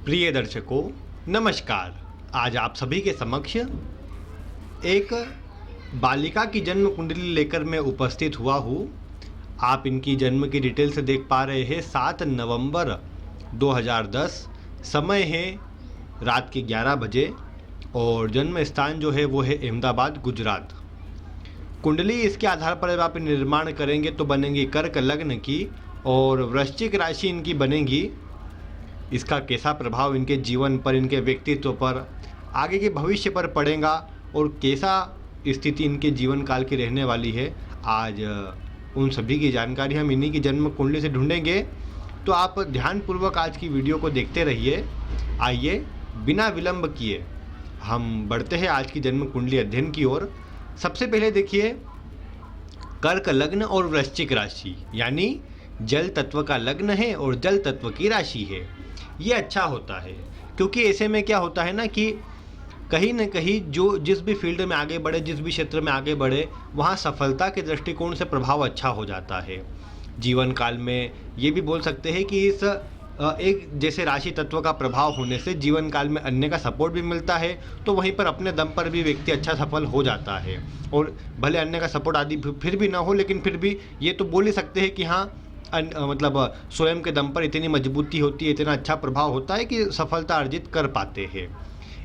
प्रिय दर्शकों, नमस्कार। आज आप सभी के समक्ष एक बालिका की जन्म कुंडली लेकर मैं उपस्थित हुआ हूँ। आप इनकी जन्म की डिटेल से देख पा रहे हैं। 7 नवंबर 2010, समय है रात के 11 बजे और जन्म स्थान जो है वो है अहमदाबाद, गुजरात। कुंडली इसके आधार पर जब आप निर्माण करेंगे तो बनेंगी कर्क लग्न की और वृश्चिक राशि इनकी बनेगी। इसका कैसा प्रभाव इनके जीवन पर, इनके व्यक्तित्व पर, आगे के भविष्य पर पड़ेगा और कैसा स्थिति इनके जीवन काल की रहने वाली है, आज उन सभी की जानकारी हम इन्हीं की जन्म कुंडली से ढूंढेंगे। तो आप ध्यानपूर्वक आज की वीडियो को देखते रहिए। आइए बिना विलंब किए हम बढ़ते हैं आज की जन्म कुंडली अध्ययन की ओर। सबसे पहले देखिए, कर्क लग्न और वृश्चिक राशि, यानी जल तत्व का लग्न है और जल तत्व की राशि है। ये अच्छा होता है क्योंकि ऐसे में क्या होता है ना कि कहीं न कहीं जो जिस भी फील्ड में आगे बढ़े, जिस भी क्षेत्र में आगे बढ़े, वहाँ सफलता के दृष्टिकोण से प्रभाव अच्छा हो जाता है। जीवन काल में ये भी बोल सकते हैं कि इस एक जैसे राशि तत्व का प्रभाव होने से जीवन काल में अन्य का सपोर्ट भी मिलता है, तो वहीं पर अपने दम पर भी व्यक्ति अच्छा सफल हो जाता है। और भले अन्य का सपोर्ट आदि फिर भी ना हो, लेकिन फिर भी ये तो बोल ही सकते हैं कि हाँ, मतलब स्वयं के दम पर इतनी मजबूती होती है, इतना अच्छा प्रभाव होता है कि सफलता अर्जित कर पाते हैं।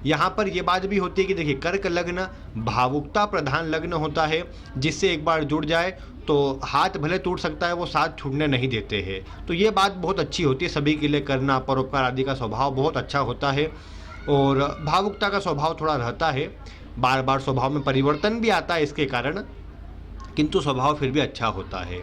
यहाँ पर ये बात भी होती है कि देखिए, कर्क लग्न भावुकता प्रधान लग्न होता है, जिससे एक बार जुड़ जाए तो हाथ भले टूट सकता है, वो साथ छूटने नहीं देते हैं। तो ये बात बहुत अच्छी होती है, सभी के लिए करना, परोपकार आदि का स्वभाव बहुत अच्छा होता है और भावुकता का स्वभाव थोड़ा रहता है। बार बार स्वभाव में परिवर्तन भी आता है इसके कारण, किंतु स्वभाव फिर भी अच्छा होता है।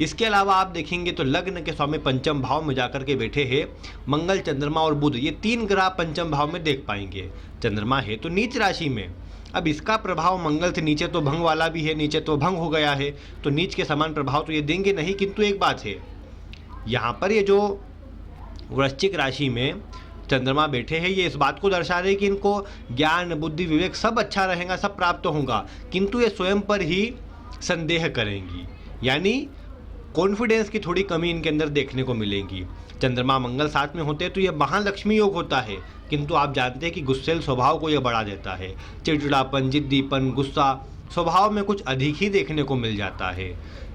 इसके अलावा आप देखेंगे तो लग्न के स्वामी पंचम भाव में जाकर के बैठे हैं मंगल, चंद्रमा और बुध। ये 3 ग्रह पंचम भाव में देख पाएंगे। चंद्रमा है तो नीच राशि में। अब इसका प्रभाव मंगल से नीचे तो भंग वाला भी है, नीचे तो भंग हो गया है, तो नीच के समान प्रभाव तो ये देंगे नहीं। किंतु एक बात है, यहाँ पर ये जो वृश्चिक राशि में चंद्रमा बैठे हैं, ये इस बात को दर्शा रहे हैं कि इनको ज्ञान, बुद्धि, विवेक सब अच्छा रहेगा, सब प्राप्त होगा, किंतु ये स्वयं पर ही संदेह करेंगी, यानी कॉन्फिडेंस की थोड़ी कमी इनके अंदर देखने को मिलेगी। चंद्रमा मंगल साथ में होते हैं तो ये महालक्ष्मी योग होता है, किंतु आप जानते हैं कि गुस्सेल स्वभाव को यह बढ़ा देता है। चिड़चिड़ापन, जिद्दीपन, गुस्सा स्वभाव में कुछ अधिक ही देखने को मिल जाता है।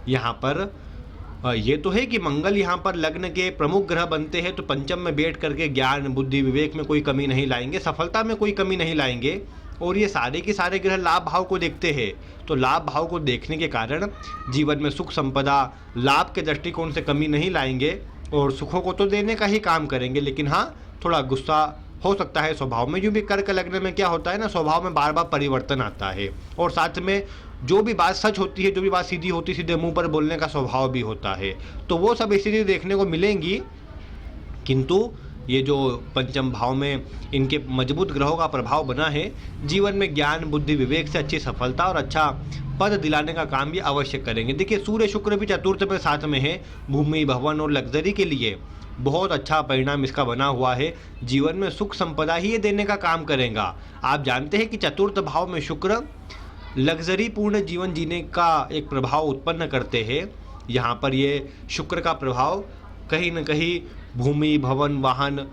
यहाँ पर ये तो है कि मंगल यहाँ पर लग्न के प्रमुख ग्रह बनते हैं, तो पंचम में बैठ करके ज्ञान, बुद्धि, विवेक में कोई कमी नहीं लाएंगे, सफलता में कोई कमी नहीं लाएंगे। और ये सारे के सारे ग्रह लाभ भाव को देखते हैं, तो लाभ भाव को देखने के कारण जीवन में सुख, संपदा, लाभ के दृष्टिकोण से कमी नहीं लाएंगे और सुखों को तो देने का ही काम करेंगे। लेकिन हाँ, थोड़ा गुस्सा हो सकता है स्वभाव में। यूँ भी कर्क लग्न में क्या होता है ना, स्वभाव में बार बार परिवर्तन आता है और साथ में जो भी बात सच होती है, जो भी बात सीधी होती है, सीधे मुंह पर बोलने का स्वभाव भी होता है। तो वो सब स्थिति देखने को मिलेंगी, किंतु ये जो पंचम भाव में इनके मजबूत ग्रहों का प्रभाव बना है, जीवन में ज्ञान, बुद्धि, विवेक से अच्छी सफलता और अच्छा पद दिलाने का काम भी अवश्य करेंगे। देखिए, सूर्य शुक्र भी चतुर्थ में साथ में है, भूमि, भवन और लग्जरी के लिए बहुत अच्छा परिणाम इसका बना हुआ है। जीवन में सुख संपदा ही ये देने का काम करेगा। आप जानते हैं कि चतुर्थ भाव में शुक्र लग्जरी पूर्ण जीवन जीने का एक प्रभाव उत्पन्न करते हैं। यहाँ पर ये शुक्र का प्रभाव कहीं न कहीं भूमि, भवन, वाहन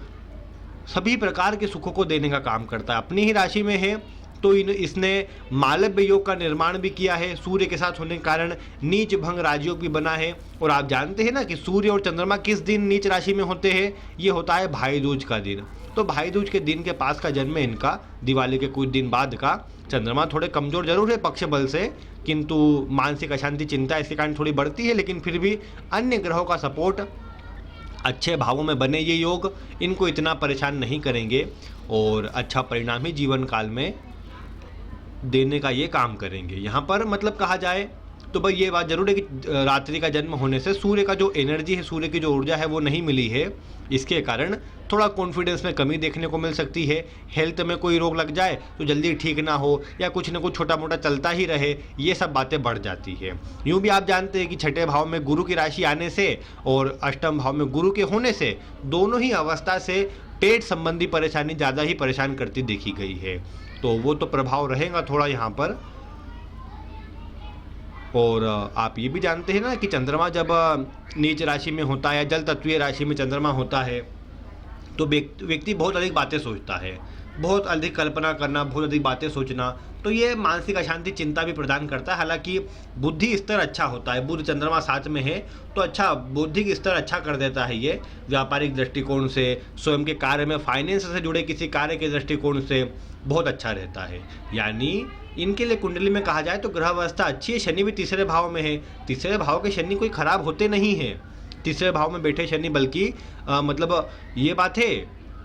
सभी प्रकार के सुखों को देने का काम करता है। अपनी ही राशि में है तो इसने मालव्य योग का निर्माण भी किया है। सूर्य के साथ होने के कारण नीच भंग राजयोग भी बना है। और आप जानते हैं ना कि सूर्य और चंद्रमा किस दिन नीच राशि में होते हैं, ये होता है भाई दूज का दिन। तो भाई दूज के दिन के पास का जन्म है इनका, दिवाली के कुछ दिन बाद का। चंद्रमा थोड़े कमजोर जरूर है पक्ष बल से, किंतु मानसिक अशांति, चिंता इसके कारण थोड़ी बढ़ती है, लेकिन फिर भी अन्य ग्रहों का सपोर्ट, अच्छे भावों में बने ये योग इनको इतना परेशान नहीं करेंगे और अच्छा परिणाम ही जीवन काल में देने का ये काम करेंगे। यहाँ पर मतलब कहा जाए तो भाई ये बात जरूर है कि रात्रि का जन्म होने से सूर्य का जो एनर्जी है, सूर्य की जो ऊर्जा है वो नहीं मिली है। इसके कारण थोड़ा कॉन्फिडेंस में कमी देखने को मिल सकती है। हेल्थ में कोई रोग लग जाए तो जल्दी ठीक ना हो, या कुछ ना कुछ छोटा मोटा चलता ही रहे, ये सब बातें बढ़ जाती है। यूँ भी आप जानते हैं कि छठे भाव में गुरु की राशि आने से और अष्टम भाव में गुरु के होने से दोनों ही अवस्था से पेट संबंधी परेशानी ज़्यादा ही परेशान करती देखी गई है। तो वो तो प्रभाव रहेगा थोड़ा यहाँ पर। और आप ये भी जानते हैं ना कि चंद्रमा जब नीच राशि में होता है या जल तत्वीय राशि में चंद्रमा होता है तो व्यक्ति बहुत अधिक बातें सोचता है, बहुत अधिक कल्पना करना, बहुत अधिक बातें सोचना, तो ये मानसिक अशांति, चिंता भी प्रदान करता है। हालांकि बुद्धि स्तर अच्छा होता है, बुध चंद्रमा साथ में है तो अच्छा बौद्धिक स्तर अच्छा कर देता है ये, व्यापारिक दृष्टिकोण से, स्वयं के कार्य में, फाइनेंस से जुड़े किसी कार्य के दृष्टिकोण से बहुत अच्छा रहता है। यानी इनके लिए कुंडली में कहा जाए तो ग्रह अवस्था अच्छी है। शनि भी तीसरे भाव में है, तीसरे भाव के शनि कोई खराब होते नहीं है, तीसरे भाव में बैठे शनि, बल्कि मतलब ये बात है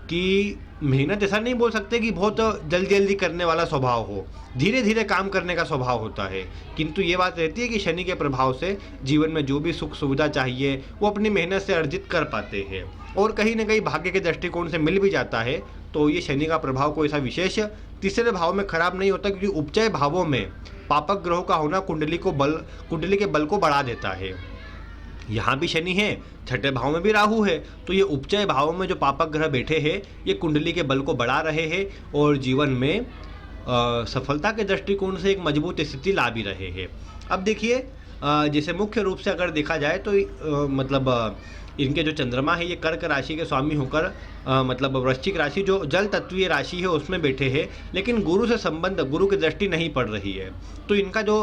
कि मेहनत ऐसा नहीं बोल सकते कि बहुत जल्दी जल्दी करने वाला स्वभाव हो, धीरे धीरे काम करने का स्वभाव होता है। किंतु ये बात रहती है कि शनि के प्रभाव से जीवन में जो भी सुख सुविधा चाहिए वो अपनी मेहनत से अर्जित कर पाते हैं, और कहीं ना कहीं भाग्य के दृष्टिकोण से मिल भी जाता है। तो ये शनि का प्रभाव कोई ऐसा विशेष तीसरे भाव में खराब नहीं होता, क्योंकि उपचय भावों में पापक ग्रहों का होना कुंडली के बल को बढ़ा देता है। यहाँ भी शनि है, छठे भाव में भी राहु है, तो ये उपचय भाव में जो पापक ग्रह बैठे हैं ये कुंडली के बल को बढ़ा रहे हैं और जीवन में सफलता के दृष्टिकोण से एक मजबूत स्थिति ला भी रहे हैं। अब देखिए जैसे मुख्य रूप से अगर देखा जाए तो मतलब इनके जो चंद्रमा है ये कर्क राशि के स्वामी होकर मतलब वृश्चिक राशि जो जल तत्वीय राशि है उसमें बैठे हैं, लेकिन गुरु से संबंध, गुरु की दृष्टि नहीं पड़ रही है। तो इनका जो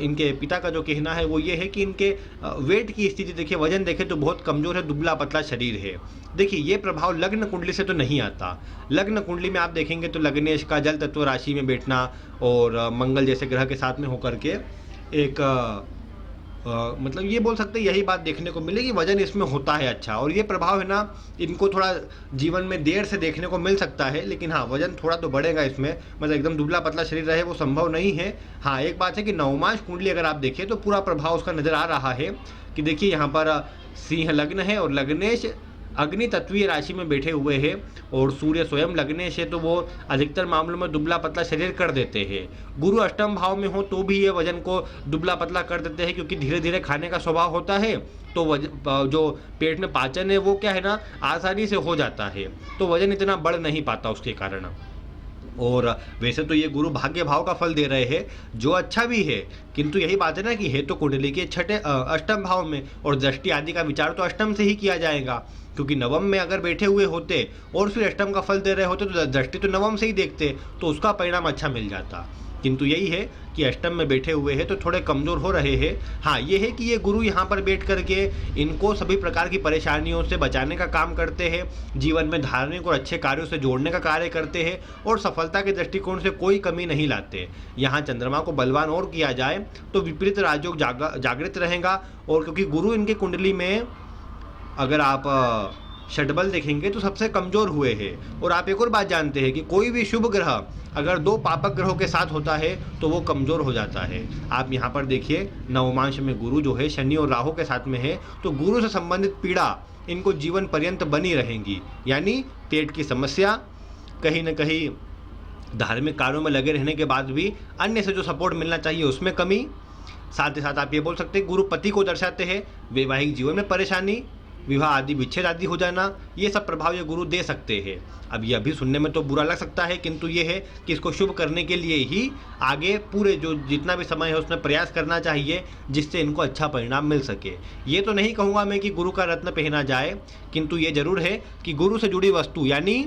इनके पिता का जो कहना है वो ये है कि इनके वेट की स्थिति देखिए, वजन देखें तो बहुत कमज़ोर है, दुबला पतला शरीर है। देखिए ये प्रभाव लग्न कुंडली से तो नहीं आता। लग्न कुंडली में आप देखेंगे तो लग्नेश का जल तत्व राशि में बैठना और मंगल जैसे ग्रह के साथ में होकर के एक मतलब ये बोल सकते हैं यही बात देखने को मिलेगी, वजन इसमें होता है अच्छा, और ये प्रभाव है ना इनको थोड़ा जीवन में देर से देखने को मिल सकता है, लेकिन हाँ वजन थोड़ा तो बढ़ेगा इसमें, मतलब एकदम दुबला पतला शरीर रहे वो संभव नहीं है। हाँ एक बात है कि नवमांश कुंडली अगर आप देखें तो पूरा प्रभाव उसका नजर आ रहा है कि देखिए यहाँ पर सिंह लग्न है और लग्नेश अग्नि तत्वीय राशि में बैठे हुए हैं और सूर्य स्वयं लग्नेश है, तो वो अधिकतर मामलों में दुबला पतला शरीर कर देते हैं। गुरु अष्टम भाव में हो तो भी ये वजन को दुबला पतला कर देते हैं, क्योंकि धीरे धीरे खाने का स्वभाव होता है, तो जो पेट में पाचन है वो क्या है ना आसानी से हो जाता है, तो वजन इतना बढ़ नहीं पाता उसके कारण। और वैसे तो ये गुरु भाग्य भाव का फल दे रहे हैं जो अच्छा भी है, किंतु यही बात है ना कि है तो कुंडली के छठे अष्टम भाव में, और दृष्टि आदि का विचार तो अष्टम से ही किया जाएगा, क्योंकि नवम में अगर बैठे हुए होते और फिर अष्टम का फल दे रहे होते तो दृष्टि तो नवम से ही देखते तो उसका परिणाम अच्छा मिल जाता। किंतु यही है कि अष्टम में बैठे हुए हैं तो थोड़े कमज़ोर हो रहे हैं। हाँ ये है कि ये गुरु यहाँ पर बैठ करके इनको सभी प्रकार की परेशानियों से बचाने का काम करते हैं, जीवन में धार्मिक और अच्छे कार्यों से जोड़ने का कार्य करते हैं और सफलता के दृष्टिकोण से कोई कमी नहीं लाते। यहाँ चंद्रमा को बलवान और किया जाए तो विपरीत राजयोग जागृत रहेगा, और क्योंकि गुरु इनके कुंडली में अगर आप षटबल देखेंगे तो सबसे कमज़ोर हुए हैं। और आप एक और बात जानते हैं कि कोई भी शुभ ग्रह अगर दो पापक ग्रहों के साथ होता है तो वो कमज़ोर हो जाता है। आप यहाँ पर देखिए नवमांश में गुरु जो है शनि और राहु के साथ में है, तो गुरु से संबंधित पीड़ा इनको जीवन पर्यंत बनी रहेंगी, यानी पेट की समस्या, कहीं ना कहीं धार्मिक कार्यों में लगे रहने के बाद भी अन्य से जो सपोर्ट मिलना चाहिए उसमें कमी। साथ ही साथ आप ये बोल सकते हैं गुरु पति को दर्शाते हैं, वैवाहिक जीवन में परेशानी, विवाह आदि विच्छेद आदि हो जाना, ये सब प्रभाव ये गुरु दे सकते हैं। अब ये अभी सुनने में तो बुरा लग सकता है, किंतु ये है कि इसको शुभ करने के लिए ही आगे पूरे जो जितना भी समय है उसमें प्रयास करना चाहिए जिससे इनको अच्छा परिणाम मिल सके। ये तो नहीं कहूँगा मैं कि गुरु का रत्न पहना जाए, किंतु ये जरूर है कि गुरु से जुड़ी वस्तु यानी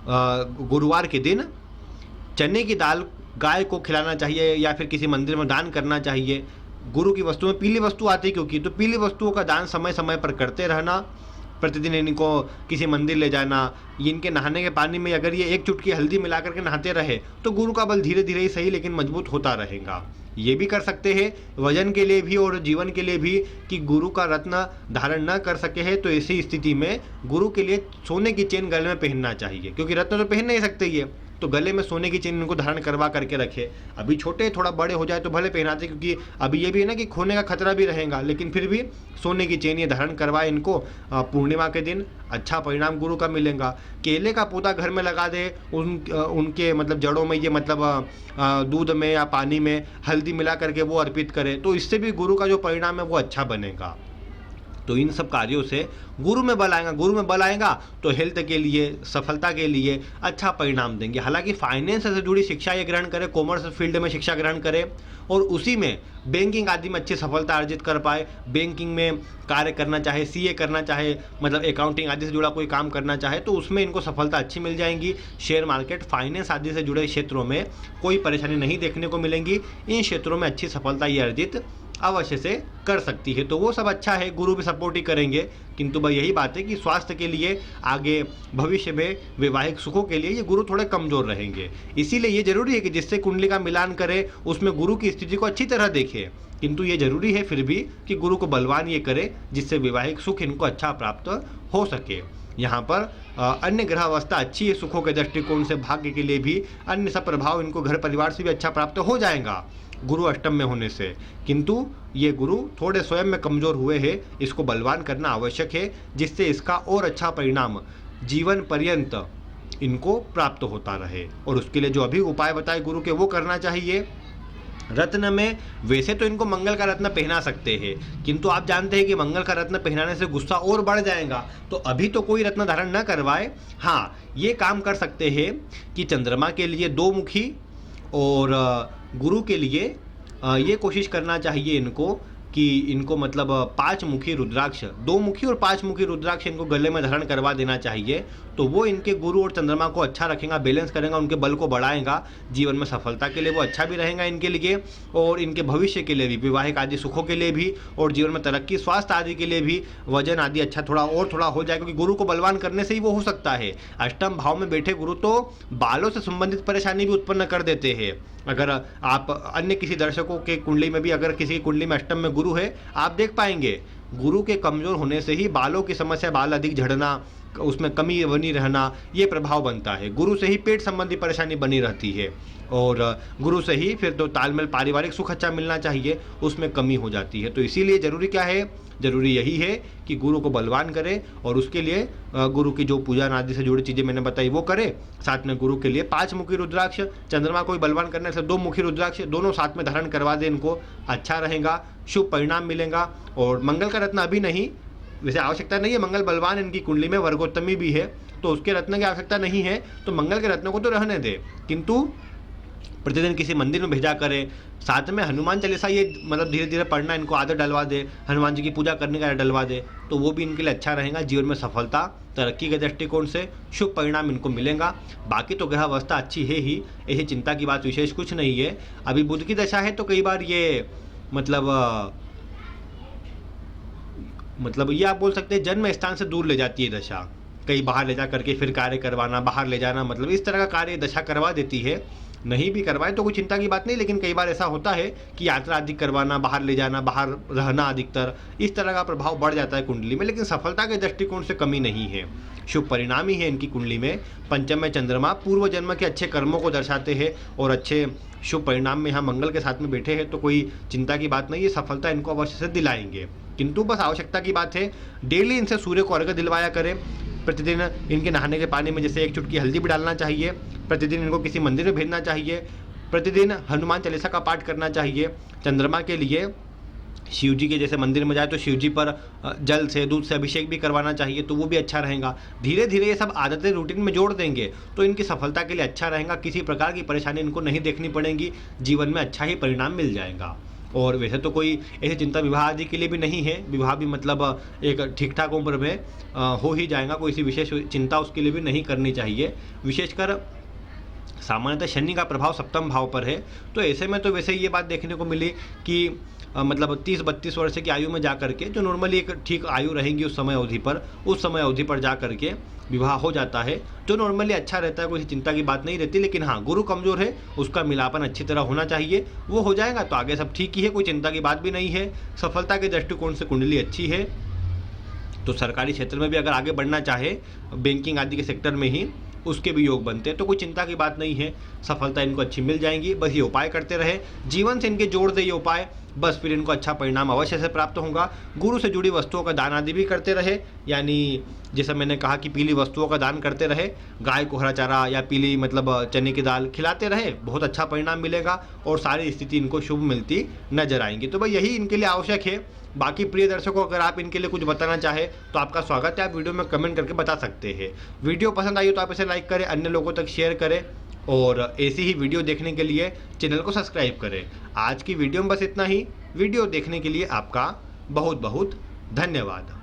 गुरुवार के दिन चने की दाल गाय को खिलाना चाहिए या फिर किसी मंदिर में दान करना चाहिए। गुरु की वस्तु में पीली वस्तु आती है क्योंकि, तो पीली वस्तुओं का दान समय समय पर करते रहना, प्रतिदिन इनको किसी मंदिर ले जाना, इनके नहाने के पानी में अगर ये एक चुटकी हल्दी मिला करके नहाते रहे तो गुरु का बल धीरे धीरे ही सही लेकिन मजबूत होता रहेगा। ये भी कर सकते हैं वजन के लिए भी और जीवन के लिए भी कि गुरु का रत्न धारण न कर सके है तो ऐसी स्थिति में गुरु के लिए सोने की चेन गले में पहनना चाहिए, क्योंकि रत्न तो पहन नहीं सकते ये, तो गले में सोने की चेन इनको धारण करवा करके रखे। अभी छोटे थोड़ा बड़े हो जाए तो भले पहनाते, क्योंकि अभी ये भी है ना कि खोने का खतरा भी रहेगा, लेकिन फिर भी सोने की चेन ये धारण करवाए इनको। पूर्णिमा के दिन अच्छा परिणाम गुरु का मिलेगा। केले का पौधा घर में लगा दे, उनके मतलब जड़ों में ये मतलब दूध में या पानी में हल्दी मिला करके वो अर्पित करे, तो इससे भी गुरु का जो परिणाम है वो अच्छा बनेगा। तो इन सब कार्यों से गुरु में बल आएगा। गुरु में बल आएगा तो हेल्थ के लिए, सफलता के लिए अच्छा परिणाम देंगे। हालांकि फाइनेंस से जुड़ी शिक्षा ये ग्रहण करे, कॉमर्स फील्ड में शिक्षा ग्रहण करे और उसी में बैंकिंग आदि में अच्छी सफलता अर्जित कर पाए। बैंकिंग में कार्य करना चाहे, सीए करना चाहे, मतलब अकाउंटिंग आदि से जुड़ा कोई काम करना चाहे तो उसमें इनको सफलता अच्छी मिल जाएंगी। शेयर मार्केट, फाइनेंस आदि से जुड़े क्षेत्रों में कोई परेशानी नहीं देखने को मिलेंगी। इन क्षेत्रों में अच्छी सफलता ये अर्जित अवश्य से कर सकती है। तो वो सब अच्छा है, गुरु भी सपोर्ट ही करेंगे। किंतु भाई यही बात है कि स्वास्थ्य के लिए, आगे भविष्य में वैवाहिक सुखों के लिए ये गुरु थोड़े कमजोर रहेंगे। इसीलिए ये जरूरी है कि जिससे कुंडली का मिलान करे उसमें गुरु की स्थिति को अच्छी तरह देखे। किंतु ये जरूरी है फिर भी कि गुरु को बलवान ये करे जिससे वैवाहिक सुख इनको अच्छा प्राप्त हो सके। यहाँ पर अन्य ग्रह अवस्था अच्छी है सुखों के दृष्टिकोण से, भाग्य के लिए भी अन्य सब प्रभाव इनको घर परिवार से भी अच्छा प्राप्त हो जाएगा गुरु अष्टम में होने से। किंतु ये गुरु थोड़े स्वयं में कमजोर हुए हैं, इसको बलवान करना आवश्यक है जिससे इसका और अच्छा परिणाम जीवन पर्यंत इनको प्राप्त होता रहे। और उसके लिए जो अभी उपाय बताए गुरु के वो करना चाहिए। रत्न में वैसे तो इनको मंगल का रत्न पहना सकते हैं, किंतु आप जानते हैं कि मंगल का रत्न पहनाने से गुस्सा और बढ़ जाएगा, तो अभी तो कोई रत्न धारण न करवाए। हाँ, ये काम कर सकते हैं कि चंद्रमा के लिए 2 मुखी और गुरु के लिए ये कोशिश करना चाहिए इनको कि इनको मतलब 5 मुखी रुद्राक्ष, 2 मुखी और 5 मुखी रुद्राक्ष इनको गले में धारण करवा देना चाहिए। तो वो इनके गुरु और चंद्रमा को अच्छा रखेगा, बैलेंस करेगा, उनके बल को बढ़ाएगा। जीवन में सफलता के लिए वो अच्छा भी रहेगा इनके लिए और इनके भविष्य के लिए भी, वैवाहिक आदि सुखों के लिए भी और जीवन में तरक्की, स्वास्थ्य आदि के लिए भी, वजन आदि अच्छा थोड़ा हो जाए, क्योंकि गुरु को बलवान करने से ही वो हो सकता है। अष्टम भाव में बैठे गुरु तो बालों से संबंधित परेशानी भी उत्पन्न कर देते हैं। अगर आप अन्य किसी दर्शकों के कुंडली में भी, अगर किसी की कुंडली में अष्टम में गुरु है, आप देख पाएंगे गुरु के कमजोर होने से ही बालों की समस्या, बाल अधिक झड़ना, उसमें कमी बनी रहना, ये प्रभाव बनता है। गुरु से ही पेट संबंधी परेशानी बनी रहती है और गुरु से ही फिर तो तालमेल, पारिवारिक सुख अच्छा मिलना चाहिए, उसमें कमी हो जाती है। तो इसीलिए जरूरी क्या है, जरूरी यही है कि गुरु को बलवान करे और उसके लिए गुरु की जो पूजा आदि से जुड़ी चीज़ें मैंने बताई वो करे। साथ में गुरु के लिए 5 मुखी रुद्राक्ष, चंद्रमा को बलवान करने से 2 मुखी रुद्राक्ष, दोनों साथ में धारण करवा दे, इनको अच्छा रहेगा, शुभ परिणाम मिलेगा। और मंगल का रत्न अभी नहीं, वैसे आवश्यकता नहीं है, मंगल बलवान इनकी कुंडली में, वर्गोत्तमी भी है, तो उसके रत्न की आवश्यकता नहीं है, तो मंगल के रत्नों को तो रहने दे। किंतु प्रतिदिन किसी मंदिर में भेजा करें, साथ में हनुमान चालीसा ये मतलब धीरे धीरे पढ़ना इनको आदत डलवा दे, हनुमान जी की पूजा करने का आदत डलवा दे, तो वो भी इनके लिए अच्छा रहेगा। जीवन में सफलता, तरक्की के दृष्टिकोण से शुभ परिणाम इनको मिलेगा। बाकी तो ग्रह अवस्था अच्छी है ही, ऐसी चिंता की बात विशेष कुछ नहीं है। अभी बुध की दशा है तो कई बार ये मतलब ये आप बोल सकते हैं जन्म स्थान से दूर ले जाती है दशा, कहीं बाहर ले जा करके फिर कार्य करवाना, बाहर ले जाना, मतलब इस तरह का कार्य दशा करवा देती है। नहीं भी करवाए तो कोई चिंता की बात नहीं, लेकिन कई बार ऐसा होता है कि यात्रा अधिक करवाना, बाहर ले जाना, बाहर रहना अधिकतर, इस तरह का प्रभाव बढ़ जाता है कुंडली में। लेकिन सफलता के दृष्टिकोण से कमी नहीं है, शुभ परिणाम ही है इनकी कुंडली में। पंचम में चंद्रमा पूर्व जन्म के अच्छे कर्मों को दर्शाते हैं और अच्छे शुभ परिणाम में यहाँ मंगल के साथ में बैठे हैं, तो कोई चिंता की बात नहीं है, सफलता इनको अवश्य से दिलाएंगे। किंतु बस आवश्यकता की बात है, डेली इनसे सूर्य को अर्घ्य दिलवाया करें। प्रतिदिन इनके नहाने के पानी में जैसे 1 चुटकी हल्दी भी डालना चाहिए। प्रतिदिन इनको किसी मंदिर में भेजना चाहिए। प्रतिदिन हनुमान चालीसा का पाठ करना चाहिए। चंद्रमा के लिए शिव जी के जैसे मंदिर में जाए तो शिव जी पर जल से, दूध से अभिषेक भी करवाना चाहिए, तो वो भी अच्छा रहेगा। धीरे धीरे ये सब आदतें रूटीन में जोड़ देंगे तो इनकी सफलता के लिए अच्छा रहेगा। किसी प्रकार की परेशानी इनको नहीं देखनी पड़ेगी, जीवन में अच्छा ही परिणाम मिल जाएगा। और वैसे तो कोई ऐसी चिंता विवाह आदि के लिए भी नहीं है, विवाह भी मतलब एक ठीक ठाक उम्र में हो ही जाएगा, कोई सी विशेष चिंता उसके लिए भी नहीं करनी चाहिए। विशेषकर सामान्यतः शनि का प्रभाव सप्तम भाव पर है, तो ऐसे में तो वैसे ये बात देखने को मिली कि मतलब 30-32 वर्ष की आयु में जा करके, जो नॉर्मली एक ठीक आयु रहेगी उस समय अवधि पर जा करके विवाह हो जाता है, जो नॉर्मली अच्छा रहता है, कोई चिंता की बात नहीं रहती। लेकिन हाँ, गुरु कमजोर है, उसका मिलापन अच्छी तरह होना चाहिए, वो हो जाएगा तो आगे सब ठीक ही है, कोई चिंता की बात भी नहीं है। सफलता के दृष्टिकोण से कुंडली अच्छी है, तो सरकारी क्षेत्र में भी अगर आगे बढ़ना चाहे, बैंकिंग आदि के सेक्टर में ही, उसके भी योग बनते हैं, तो कोई चिंता की बात नहीं है, सफलता इनको अच्छी मिल जाएगी। बस ये उपाय करते रहे, जीवन से इनके जोड़ दे ये उपाय, बस फिर इनको अच्छा परिणाम अवश्य से प्राप्त होगा। गुरु से जुड़ी वस्तुओं का दान आदि भी करते रहे, यानी जैसे मैंने कहा कि पीली वस्तुओं का दान करते रहे, गाय को हरा चारा या पीली मतलब चने की दाल खिलाते रहे, बहुत अच्छा परिणाम मिलेगा और सारी स्थिति इनको शुभ मिलती नजर आएंगी। तो भाई यही इनके लिए आवश्यक है। बाकी प्रिय दर्शकों, अगर आप इनके लिए कुछ बताना चाहें तो आपका स्वागत है, आप वीडियो में कमेंट करके बता सकते हैं। वीडियो पसंद आई हो तो आप इसे लाइक करें, अन्य लोगों तक शेयर करें और ऐसी ही वीडियो देखने के लिए चैनल को सब्सक्राइब करें। आज की वीडियो में बस इतना ही। वीडियो देखने के लिए आपका बहुत बहुत धन्यवाद।